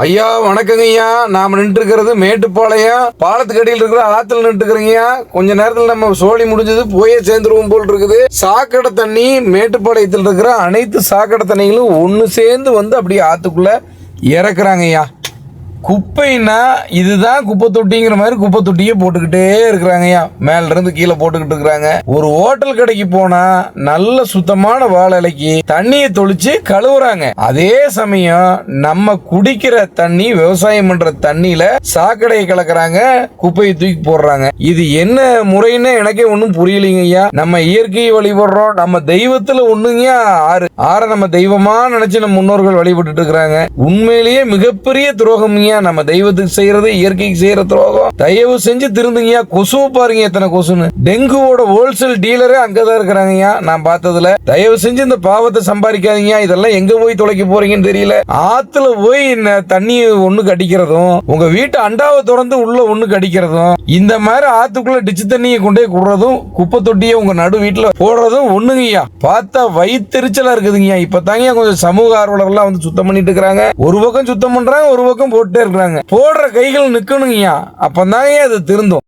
ஐயா வணக்கங்க ஐயா. நாம நின்று இருக்கிறது மேட்டுப்பாளையம் பாலத்துக்கு அடியில் இருக்கிற ஆத்துல நின்று இருக்கிறீங்க. கொஞ்ச நேரத்தில் நம்ம சோழி முடிஞ்சது போயே சேர்ந்துருவோம் போல் இருக்குது. சாக்கடை தண்ணி மேட்டுப்பாளையத்தில் இருக்கிற அனைத்து சாக்கடை தண்ணிகளும் ஒன்று சேர்ந்து வந்து அப்படியே ஆத்துக்குள்ள இறக்குறாங்க ஐயா. குப்பைன்னா இதுதான் குப்பை தொட்டிங்கிற மாதிரி குப்பை தொட்டியே போட்டுக்கிட்டே இருக்கிறாங்க ஐயா. மேல இருந்து கீழே போட்டுக்கிட்டு இருக்கிறாங்க. ஒரு ஹோட்டல் கடைக்கு போனா நல்ல சுத்தமான வாழை இலைக்கு தண்ணியை தொளிச்சு கழுவுறாங்க. அதே சமயம் நம்ம குடிக்கிற தண்ணி, விவசாயம் பண்ற தண்ணியில சாக்கடையை கலக்குறாங்க, குப்பையை தூக்கி போடுறாங்க. இது என்ன முறைன்னு எனக்கே ஒன்றும் புரியலைங்க ஐயா. நம்ம இயற்கையை வழிபடுறோம், நம்ம தெய்வத்துல ஒண்ணுங்க ஆறு நம்ம தெய்வமா நினைச்சு நம்ம முன்னோர்கள் வழிபட்டு இருக்கிறாங்க. உண்மையிலேயே மிகப்பெரிய துரோகம் நம்ம தெய்வத்துக்கு செய்யறது, இயற்கைக்கு செய்யற துரோகம். தயவு செஞ்சு திருந்துங்க. கொசுவை பாருங்க எத்தனை கொசுன்னு. டெங்குவோட ஹோல்சேல் டீலரே அங்கதான் இருக்கிறாங்க நான் பார்த்ததுல. தயவு செஞ்சு இந்த பாவத்தை சம்பாதிக்காதீங்க. இதெல்லாம் எங்க போய் தொலைக்க போறீங்கன்னு தெரியல. ஆத்துல போய் தண்ணி ஒண்ணு கடிக்கிறதும், உங்க வீட்டு அண்டாவை திறந்து உள்ள ஒண்ணு கடிக்கிறதும், இந்த மாதிரி ஆத்துக்குள்ள டிச்சு தண்ணியை கொண்டே குடுறதும், குப்பை தொட்டியை உங்க நடு வீட்டுல போடுறதும் ஒண்ணுங்கய்யா. பார்த்தா வயிற்றுச்சலா இருக்குதுங்க. இப்பதாங்க கொஞ்சம் சமூக ஆர்வலர்லாம் வந்து சுத்தம் பண்ணிட்டு இருக்கிறாங்க. ஒரு பக்கம் சுத்தம் பண்றாங்க, ஒரு பக்கம் போட்டு இருக்கிறாங்க. போடுற கைகள் நிக்கணுங்கய்யா. அப்பதாங்க அது திருந்தும்.